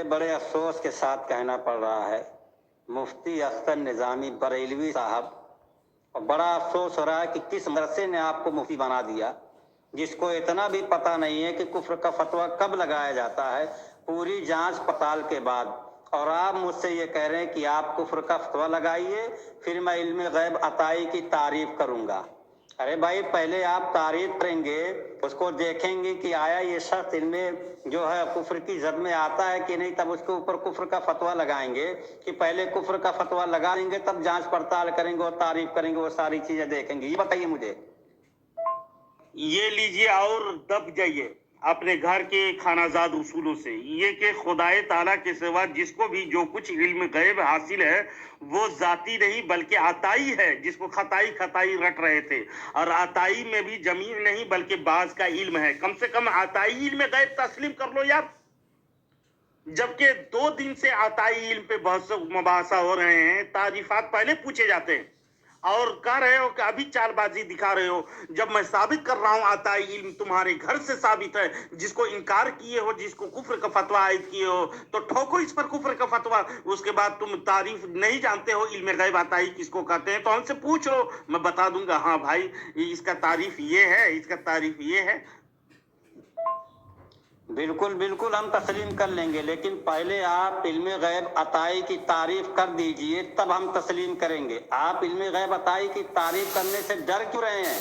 बड़े अफसोस के साथ कहना पड़ रहा है, मुफ्ती अख्तर निज़ामी बरेलवी साहब, और बड़ा अफसोस हो रहा है कि किस मदरसे ने आपको मुफ्ती बना दिया, जिसको इतना भी पता नहीं है कि कुफ्र का फतवा कब लगाया जाता है पूरी जांच पड़ताल के बाद। और आप मुझसे ये कह रहे हैं कि आप कुफ्र का फतवा लगाइए, फिर मैं इल्म गैब अताई की तारीफ करूंगा। अरे भाई, पहले आप तारीफ करेंगे, उसको देखेंगे कि आया ये शख्स इनमें जो है कुफ्र की जद में आता है कि नहीं, तब उसके ऊपर कुफ्र का फतवा लगाएंगे। कि पहले कुफ्र का फतवा लगा लेंगे तब जांच पड़ताल करेंगे और तारीफ करेंगे, वो सारी चीजें देखेंगे। ये बताइए मुझे। ये लीजिए और दब जाइए अपने घर के खानाजाद उसूलों से, ये कि खुदाए ताला के सिवा जिसको भी जो कुछ इल्म गैब हासिल है वो जाती नहीं बल्कि अताई है, जिसको खताई खताई रट रहे थे। और अताई में भी जमीर नहीं बल्कि बाज का इल्म है। कम से कम अताई इल्म गैब तस्लीम कर लो यार। जबकि 2 दिन से अताई इल्म पे बहस मुबासा हो रहे हैं, तारीफात पहले पूछे जाते हैं और कह रहे हो कि अभी चालबाजी दिखा रहे हो। जब मैं साबित कर रहा हूं अताई इल्म तुम्हारे घर से साबित है, जिसको इनकार किए हो, जिसको कुफ्र का फतवा आयद किए हो, तो ठोको इस पर कुफ्र का फतवा। उसके बाद तुम तारीफ नहीं जानते हो इल्म गैब अताई किसको कहते हैं, तो हमसे पूछ लो, मैं बता दूंगा। हाँ भाई, इसका तारीफ ये है, इसका तारीफ ये है। बिल्कुल बिल्कुल, हम तस्लीम कर लेंगे, लेकिन पहले आप इल्म गैब अताई की तारीफ कर दीजिए, तब हम तस्लीम करेंगे। आप इल्म गैब अताई की तारीफ करने से डर क्यों रहे हैं?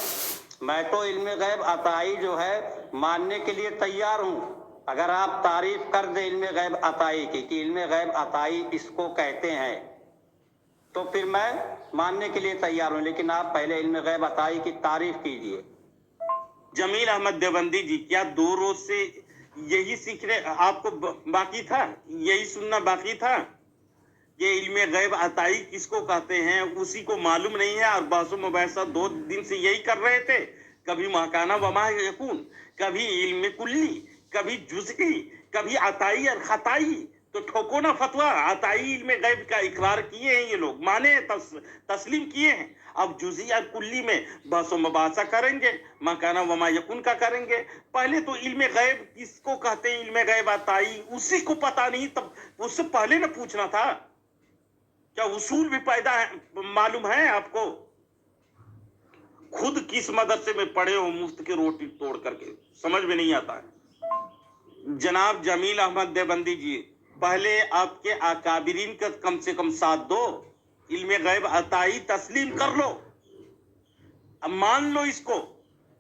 मैं तो इल्म गैब अताई जो है मानने के लिए तैयार हूँ। अगर आप तारीफ कर दे इल्म गैब अताई की कि इल्म गैब अताई इसको कहते हैं, तो फिर मैं मानने के लिए तैयार हूँ, लेकिन आप पहले इल्म गैब अताई की तारीफ कीजिए। जमील अहमद देवबंदी जी, क्या 2 रोज से यही सीखने आपको बाकी था, यही सुनना बाकी था कि इल्म गैब अताई किसको कहते हैं उसी को मालूम नहीं है? और बहसो मुबासा 2 दिन से यही कर रहे थे। कभी महकाना वमा यकून, कभी इल्म कुल्ली, कभी जुज़ई, कभी अताई और खताई। तो ठोको ना फतवा। अताई इल्म गैब का इकरार किए हैं ये लोग, माने तस्लीम किए हैं। अब जुज़ई और कुल्ली में बहसो मुबासा करेंगे, महकाना वमा यकून का करेंगे। पहले तो इल्म गैब किसको कहते हैं, इल्म गैब अताई, उसी को पता नहीं, तब उससे पहले ना पूछना था। क्या उसूल भी पैदा है, मालूम है आपको? खुद किस मदरसे में पढ़े हो मुफ्त की रोटी तोड़ करके, समझ में नहीं आता है। जनाब जमील अहमद देवबंदी जी, पहले आपके अकाबिरीन का कम से कम साथ दो, इल्म गैब अताई तस्लीम कर लो, अब मान लो इसको।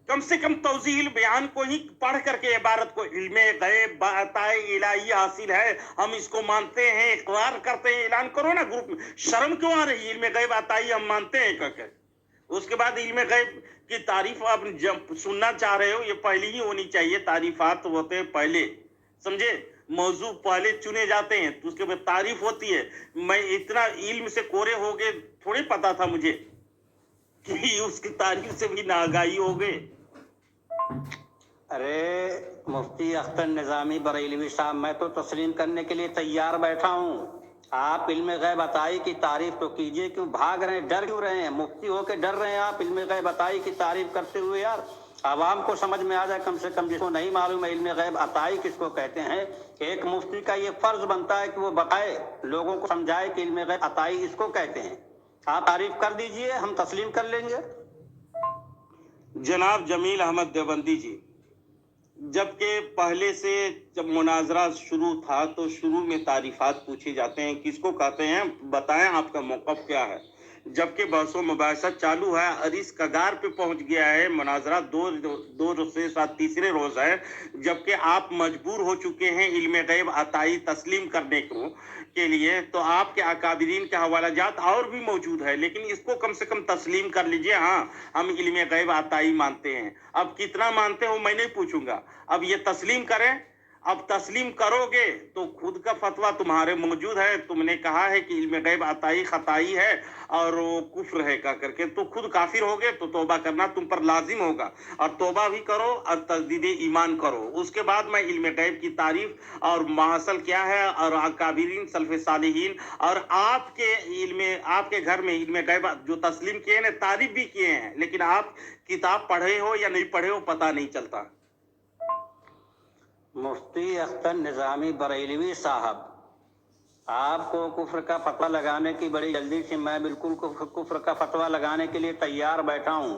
कम से कम तौजील बयान को ही पढ़ करके इबारत को इल्म गैब अताई इलाही हासिल है, हम इसको मानते हैं, इकरार करते हैं, ऐलान करो ना ग्रुप में। शर्म क्यों आ रही है? इल्म गैब अताई हम मानते हैं करके, उसके बाद इल्म गैब की तारीफ आप जब सुनना चाह रहे हो, ये पहले ही होनी चाहिए। तारीफात होते हैं पहले, समझे? मौजू पहले चुने जाते हैं तो उसके बाद तारीफ होती है। मैं इतना इल्म से कोरे हो गए, थोड़ी पता था मुझे कि उसकी तारीफ से भी नागाही हो गए। अरे मुफ्ती अख्तर निज़ामी बरेलवी साहब, मैं तो तस्लीम करने के लिए तैयार बैठा हूँ। आप इल्म गैब अताई की तारीफ तो कीजिए, क्यों भाग रहे हैं, डर क्यों रहे हैं? मुफ्ती होके डर रहे हैं आप इल्म गैब अताई की तारीफ करते हुए? यार, आवाम को समझ में आ जाए कम से कम, जिसको नहीं मालूम है इल्म गैब अताई किसको कहते हैं। एक मुफ्ती का ये फर्ज बनता है कि वो बताए, लोगों को समझाए कि इल्म गैब अताई इसको कहते हैं। आप तारीफ कर दीजिए, हम तस्लीम कर लेंगे। जनाब जमील अहमद देवबंदी जी, जबकि पहले से जब मुनाजरा शुरू था तो शुरू में तारीफात पूछे जाते हैं, किसको कहते हैं, बताएं आपका मौक़िफ़ क्या है। जबकि बहसो मुबासा चालू है और इस कगार पे पहुंच गया है, मुनाजरा दो रोज से साथ तीसरे रोज है, जबकि आप मजबूर हो चुके हैं इल्म गैब अताई तस्लीम करने के लिए। तो आपके अकाबिरीन के हवालाजात और भी मौजूद है, लेकिन इसको कम से कम तस्लीम कर लीजिए। हाँ, हम इल्म गैब अताई मानते हैं। अब कितना मानते हो मैं नहीं पूछूंगा, अब ये तस्लीम करें। अब तस्लीम करोगे तो खुद का फतवा तुम्हारे मौजूद है, तुमने कहा है कि इल्म गैब अताई खताई है और वो कुफ्र है कह करके, तो खुद काफिर होगे, तो तौबा करना तुम पर लाजिम होगा। और तौबा भी करो और तजदीद ईमान करो, उसके बाद मैं इल्म गैब की तारीफ और माहसल क्या है और अकाबिरीन सल्फ़े सालिहीन और आपके इल्म, आपके घर में इल्म गैब जो तस्लीम किए हैं, तारीफ भी किए हैं, लेकिन आप किताब पढ़े हो या नहीं पढ़े हो पता नहीं चलता। मुफ्ती अख्तर निज़ामी बरेलवी साहब, آپ کو کفر کا فتویٰ لگانے کی بڑی جلدی سے، میں بالکل کفر کا فتویٰ لگانے کے لیے تیار بیٹھا ہوں.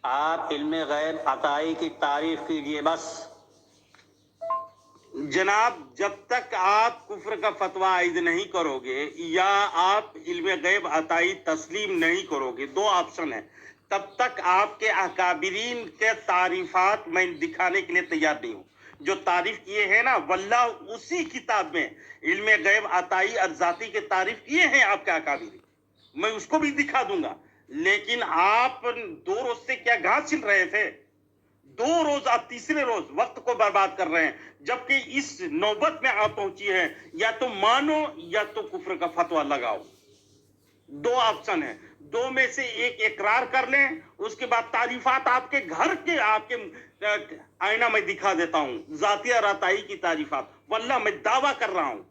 آپ علم غیب عطائی کی تعریف کیجئے بس. جناب جب تک آپ کفر کا فتویٰ عائد نہیں کرو گے یا آپ علم غیب عطائی تسلیم نہیں کرو گے، دو آپشن ہیں، تب تک آپ کے اکابرین کے تعریفات میں دکھانے کے لیے تیار نہیں ہوں. جو تعریف کیے ہیں نا واللہ اسی کتاب میں علم غیب عطائی اور ذاتی کے تعریف کیے ہیں آپ کے اکابرین، میں اس کو بھی دکھا دوں گا. لیکن آپ 2 روز سے کیا گھاس چھل رہے تھے؟ 2 روز آپ تیسرے روز وقت کو برباد کر رہے ہیں، جبکہ اس نوبت میں آپ پہنچی ہیں یا تو مانو یا تو کفر کا فتویٰ لگاؤ. 2 آپشن ہیں، 2 میں سے ایک اقرار کر لیں، اس کے بعد تعریفات آپ کے گھر کے آپ کے آئینہ میں دکھا دیتا ہوں، ذاتی اور عطائی کی تعریفات، واللہ میں دعویٰ کر رہا ہوں.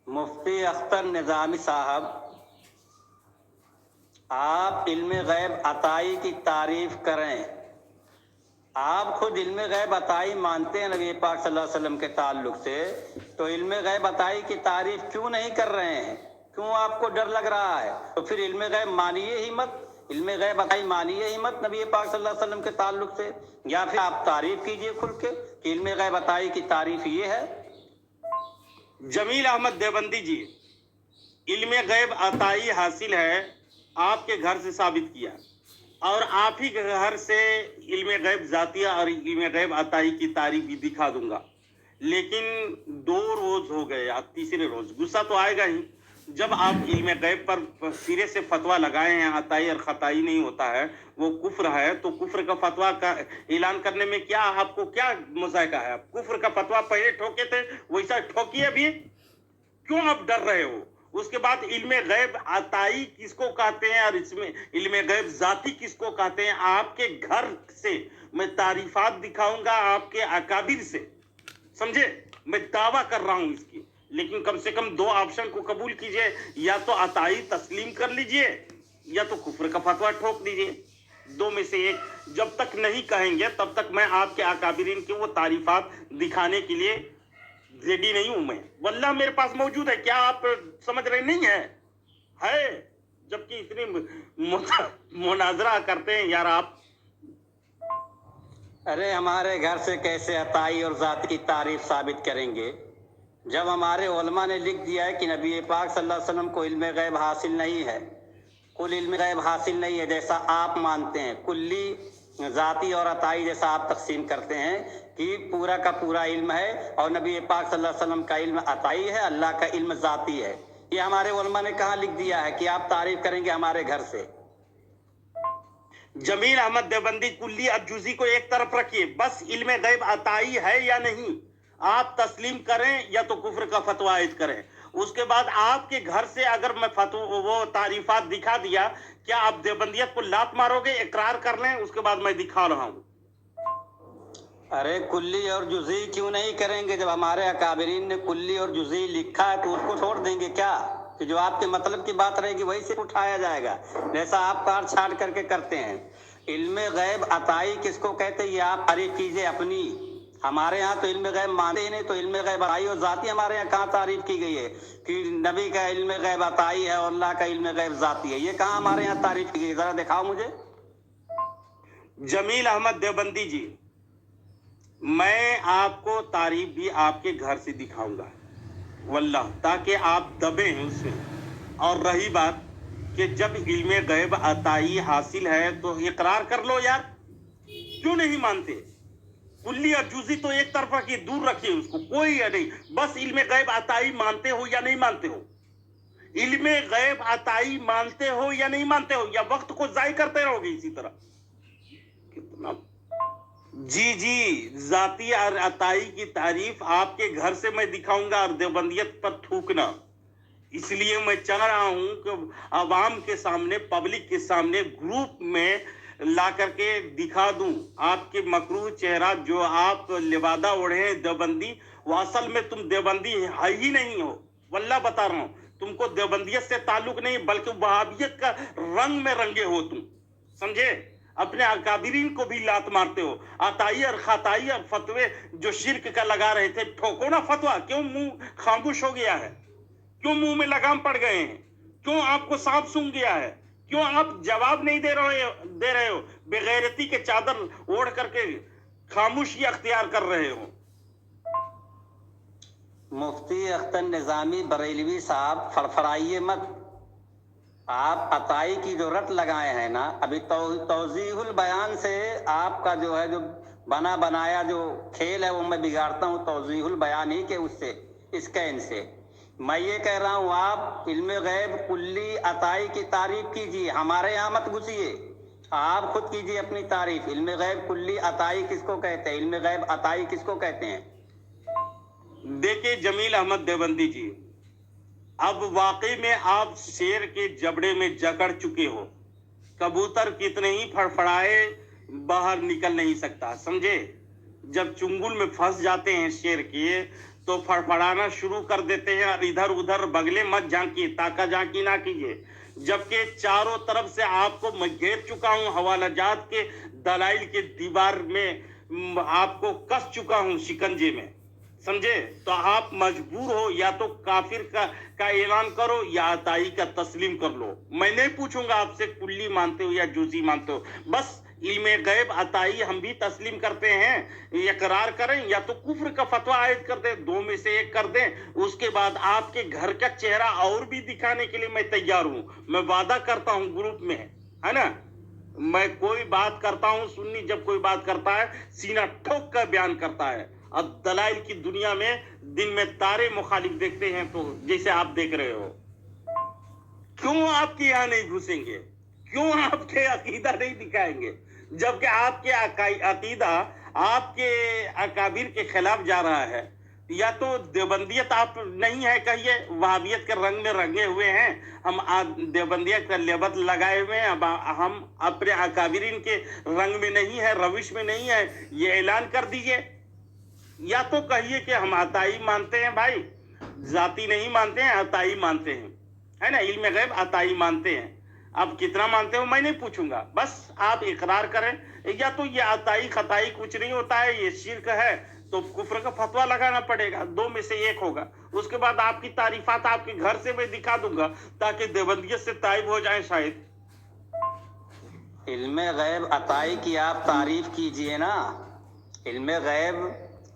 مفتی اختر نظامی صاحب، آپ علم غیب عطائی کی تعریف کریں. آپ خود علم غیب عطائی مانتے ہیں نبی پاک صلی اللہ علیہ وسلم کے تعلق سے، تو علم غیب عطائی کی تعریف کیوں نہیں کر رہے ہیں؟ کیوں آپ کو ڈر لگ رہا ہے؟ تو پھر علم غیب مانیے ہی مت، علم غیب عطائی مانیے ہی مت نبی پاک صلی اللہ علیہ وسلم کے تعلق سے، یا پھر آپ تعریف کیجئے کھل کے کہ علم غیب عطائی کی تعریف یہ ہے. جمیل احمد دیوبندی جی، علم غیب عطائی حاصل ہے، آپ کے گھر سے ثابت کیا، اور آپ ہی کے گھر سے علم غیب ذاتیہ اور علم غیب عطائی کی تعریف بھی دکھا دوں گا. لیکن 2 روز ہو گئے، آپ تیسرے روز غصہ تو آئے گا ہی. جب آپ علم غیب پر سرے سے فتویٰ لگائے ہیں عطائی اور خطائی نہیں ہوتا ہے، وہ کفر ہے، تو کفر کا فتویٰ کا اعلان کرنے میں کیا آپ کو کیا مذائقہ ہے؟ آپ کفر کا فتویٰ پہلے ٹھوکے تھے، ویسا ٹھوکیے بھی. کیوں آپ ڈر رہے ہو؟ اس کے بعد علم غیب عطائی کس کو کہتے ہیں اور اس میں علم غیب ذاتی کس کو کہتے ہیں، آپ کے گھر سے میں تعریفات دکھاؤں گا، آپ کے اکابر سے، سمجھے؟ میں دعویٰ کر رہا ہوں اس کی. لیکن کم سے کم 2 آپشن کو قبول کیجئے، یا تو عطائی تسلیم کر لیجئے یا تو کفر کا فتویٰ ٹھوک دیجئے. 2 میں سے ایک جب تک نہیں کہیں گے تب تک میں آپ کے اکابرین کے وہ تعریفات دکھانے کے لیے ریڈی نہیں ہوں. میں واللہ میرے پاس موجود ہے. کیا آپ سمجھ رہے نہیں ہے جبکہ اتنی مناظرہ کرتے ہیں یار آپ. ارے ہمارے گھر سے کیسے عطائی اور ذات کی تعریف ثابت کریں گے جب ہمارے علماء نے لکھ دیا ہے کہ نبی پاک صلی اللہ علیہ وسلم کو علم غیب حاصل نہیں ہے. کل علم غیب حاصل نہیں ہے جیسا آپ مانتے ہیں، کلی ذاتی اور عطائی جیسا آپ تقسیم کرتے ہیں کہ پورا کا پورا علم ہے، اور نبی پاک صلی اللہ علیہ وسلم کا علم عطائی ہے، اللہ کا علم ذاتی ہے. یہ ہمارے علماء نے کہاں لکھ دیا ہے کہ آپ تعریف کریں گے ہمارے گھر سے؟ جمیل احمد دیوبندی، کلی اور جزی کو ایک طرف رکھیے، بس علم غیب عطائی ہے یا نہیں آپ تسلیم کریں یا تو کفر کا فتویٰ عائد کریں. اس کے بعد آپ کے گھر سے اگر میں وہ تعریفات دکھا دیا، کیا آپ دیوبندیت کو لات مارو گے؟ اقرار کر لیں، اس کے بعد میں دکھا رہا ہوں. ارے کلی اور جزئی کیوں نہیں کریں گے؟ جب ہمارے اکابرین نے کلی اور جزئی لکھا ہے تو اس کو چھوڑ دیں گے کیا؟ کہ جو آپ کے مطلب کی بات رہے گی وہی سے اٹھایا جائے گا، جیسا آپ کاٹ چھاٹ کر کے کرتے ہیں. علم غیب عطائی کس کو کہتے ہیں یہ آپ تعریف کیجئے اپنی. ہمارے ہاں تو علم غیب مانتے ہی نہیں، تو علم غیب عطائی اور ذاتی ہمارے یہاں کہاں تعریف کی گئی ہے کہ نبی کا علم غیب عطائی ہے اور اللہ کا علم غیب ذاتی ہے؟ یہ کہاں ہمارے یہاں تعریف کی گئی؟ ذرا دکھاؤ مجھے. جمیل احمد دیوبندی جی، میں آپ کو تعریف بھی آپ کے گھر سے دکھاؤں گا واللہ، تاکہ آپ دبیں اس میں. اور رہی بات کہ جب علم غیب عطائی حاصل ہے تو اقرار کر لو یار، کیوں نہیں مانتے؟ کلی اور جزی تو ایک طرف رکھیے، دور رکھیے اس کو، کوئی نہیں. بس علم غیب عطائی مانتے ہو یا نہیں مانتے ہو؟ علم غیب عطائی مانتے ہو یا نہیں مانتے ہو، یا وقت کو ضائع کرتے رہو گے اسی طرح؟ کتنا جی ذاتی اور عطائی کی تعریف آپ کے گھر سے میں دکھاؤں گا، اور دیوبندیت پر تھوکنا. اس لیے میں چاہ رہا ہوں کہ عوام کے سامنے، پبلک کے سامنے، گروپ میں لا کر کے دکھا دوں آپ کے مکروہ چہرہ جو آپ لبادہ اوڑھے ہیں دیوبندی، وہ اصل میں تم دیوبندی ہے ہی نہیں ہو. واللہ بتا رہا ہوں، تم کو دیوبندیت سے تعلق نہیں بلکہ وہابیت کا رنگ میں رنگے ہو تم، سمجھے؟ अपने अकाबिरीन को भी लात मारते हो। अताई और खताई और फतवे जो शिरक का लगा रहे थे, ठोको ना फतवा। क्यों मुंह खामोश हो गया है? क्यों मुंह में लगाम पड़ गए हैं? क्यों आपको सांप सूंघ गया है? क्यों आप जवाब नहीं दे रहे हो? बेगैरती के चादर ओढ़ करके खामोशी अख्तियार कर रहे हो। मुफ्ती अख्तर निजामी बरेलवी साहब, फड़फड़ाइए मत। आप अताई की जो रट लगाए हैं ना, अभी तौजीहुल बयान से आपका जो है, जो बना बनाया जो खेल है, वो मैं बिगाड़ता हूँ तौजीहुल बयान ही के उससे, स्कैन से। मैं ये कह रहा हूँ, आप इल्म गैब कुल्ली अताई की तारीफ कीजिए, हमारे यहाँ मत घुसिए। आप खुद कीजिए अपनी तारीफ। इल्म गैब कुल्ली अताई किसको कहते हैं? इल्म गैब अताई किसको कहते हैं? देखिए जमील अहमद देवबंदी जी, अब वाकई में आप शेर के जबड़े में जकड़ चुके हो। कबूतर कितने ही फड़फड़ाए बाहर निकल नहीं सकता, समझे? जब चुंगल में फंस जाते हैं शेर के, तो फड़फड़ाना शुरू कर देते हैं और इधर उधर बगले मत झांकिए, ताका झांकी ना कीजिए। जबकि चारों तरफ से आपको मैं घेर चुका हूं, हवालाजात के दलाइल के दीवार में आपको कस चुका हूं शिकंजे में, समझे? तो आप मजबूर हो, या तो काफिर का ऐलान करो या अताई का तस्लीम कर लो। मैं नहीं पूछूंगा आपसे कुल्ली मानते हो या जुजी मानते हो, बस इल्मे गैब अताई हम भी तस्लीम करते हैं, इकरार करें, या तो कुफ्र का फतवा आयद कर दें, दो में से एक कर दें। उसके बाद आपके घर का चेहरा और भी दिखाने के लिए मैं तैयार हूं। मैं वादा करता हूं ग्रुप में, है ना, मैं कोई बात करता हूं, सुन्नी जब कोई बात करता है सीना ठोक कर बयान करता है। अब दलाइल की दुनिया में दिन में तारे मुखालिफ देखते हैं, तो जैसे आप देख रहे हो। क्यों आपके यहाँ नहीं घुसेंगे? क्यों आपके अकीदा नहीं दिखाएंगे? जबकि आपके अकीदा आपके अकाबिर के खिलाफ जा रहा है। या तो देवबंदियत आप नहीं है कहिए, वहाबियत के रंग में रंगे हुए हैं, हम देवबंदियत का लेबल लगाए हुए हैं। अब हम अपने अकाबिरीन के रंग में नहीं है, रविश में नहीं है, ये ऐलान कर दीजिए। या तो कहिए कि हम अताई मानते हैं भाई, जाती नहीं मानते हैं, अताई मानते हैं, है ना, इल्म गैब अताई मानते हैं। अब कितना मानते हो मैं नहीं पूछूंगा, बस आप इकरार करें। या तो ये अताई खताई कुछ नहीं होता है, ये शिर्क है, तो कुफ्र का फतवा लगाना पड़ेगा, दो में से एक होगा। उसके बाद आपकी तारीफात आपके घर से मैं दिखा दूंगा, ताकि देवबंदियत से ताइब हो जाए शायद। इल्म गैब अताई की आप तारीफ कीजिए ना। इल्म गैब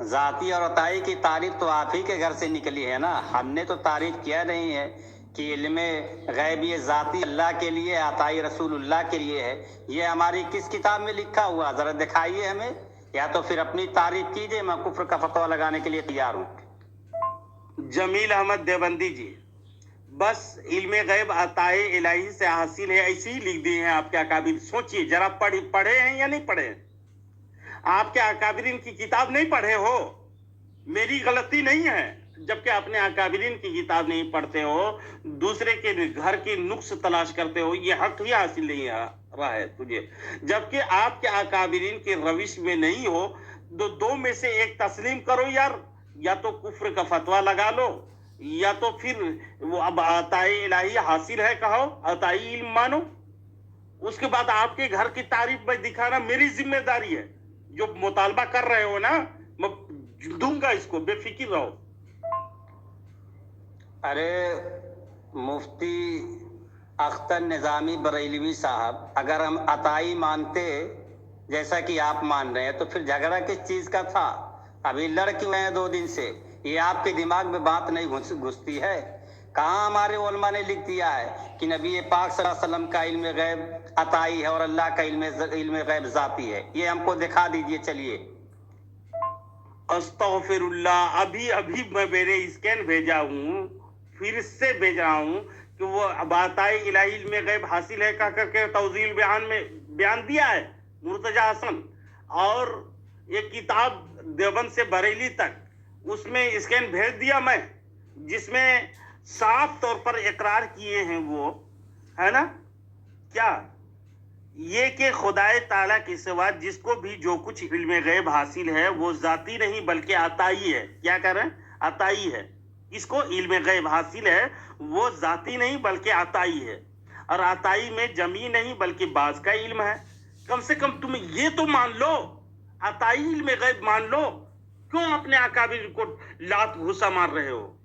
जाती और अताई की तारीफ तो आप ही के घर से निकली है ना, हमने तो तारीफ किया नहीं है कि इल्म गैब ये जाती अल्लाह के लिए, अताई रसूलुल्लाह के लिए है। ये हमारी किस किताब में लिखा हुआ, जरा दिखाइए हमें, या तो फिर अपनी तारीफ कीजिए, मैं कुफ्र का फतवा लगाने के लिए तैयार हूँ। जमील अहमद देवबंदी जी, बस इल्म गैब अताए इलाही से हासिल है, ऐसे ही लिख दिए हैं आपके अकाबिर। सोचिए जरा, पढ़े हैं या नहीं पढ़े हैं? आपके अकाबिरीन की किताब नहीं पढ़े हो, मेरी गलती नहीं है। जबकि अपने अकाबिरीन की किताब नहीं पढ़ते हो, दूसरे के घर की नुक्स तलाश करते हो, ये हक ही हासिल नहीं रहा है तुझे। जबकि आपके अकाबिरीन के रविश में नहीं हो, दो में से एक तस्लीम करो यार, या तो कुफ्र का फतवा लगा लो, या तो फिर वो अब अताई इलाही हासिल है कहो, अताई इल्म मानो। उसके बाद आपके घर की तारीफ में दिखाना मेरी जिम्मेदारी है। जो मुतालबा कर रहे हो ना, मैं दूंगा इसको, बेफिक्र रहो। अरे मुफ्ती अख्तर निजामी बरेलवी साहब, अगर हम अताई मानते जैसा कि आप मान रहे हैं, तो फिर झगड़ा किस चीज का था? अभी लड़ क्यों हैं 2 दिन से? ये आपके दिमाग में बात नहीं घुसती है? कहाँ हमारे उलमा ने लिख दिया है कि नबी पाक सल्लल्लाहु अलैहि वसल्लम का इल्म गैब अताई है और अल्लाह का इल्म गैब जाती है? ये हमको दिखा दीजिए, चलिए। अस्तगफिरुल्लाह, अभी मैं मेरे स्कैन भेजा हूँ, फिर से भेज रहा हूँ कि वो अताई इलाही इल्म गैब हासिल है कह करके तौजील बयान में बयान दिया है मुर्तजा हसन। और ये किताब देवबंद से बरेली तक, उसमें स्कैन भेज दिया मैं, जिसमें साफ तौर पर इकरार किए हैं वो, है ना, क्या ये कि खुदाए ताला के सिवा जिसको भी जो कुछ इल्म गैब हासिल है वो जाती नहीं बल्कि अताई है। क्या कर रहे हैं? अताई है। इसको इल्म गैब हासिल है वो जाती नहीं बल्कि अताई है। और अताई में जमी नहीं बल्कि बाज का इल्म है। کم سے کم تم یہ تو مان لو، عطائی علم غیب مان لو، کیوں اپنے اکابر کو لات گھوسا مار رہے ہو؟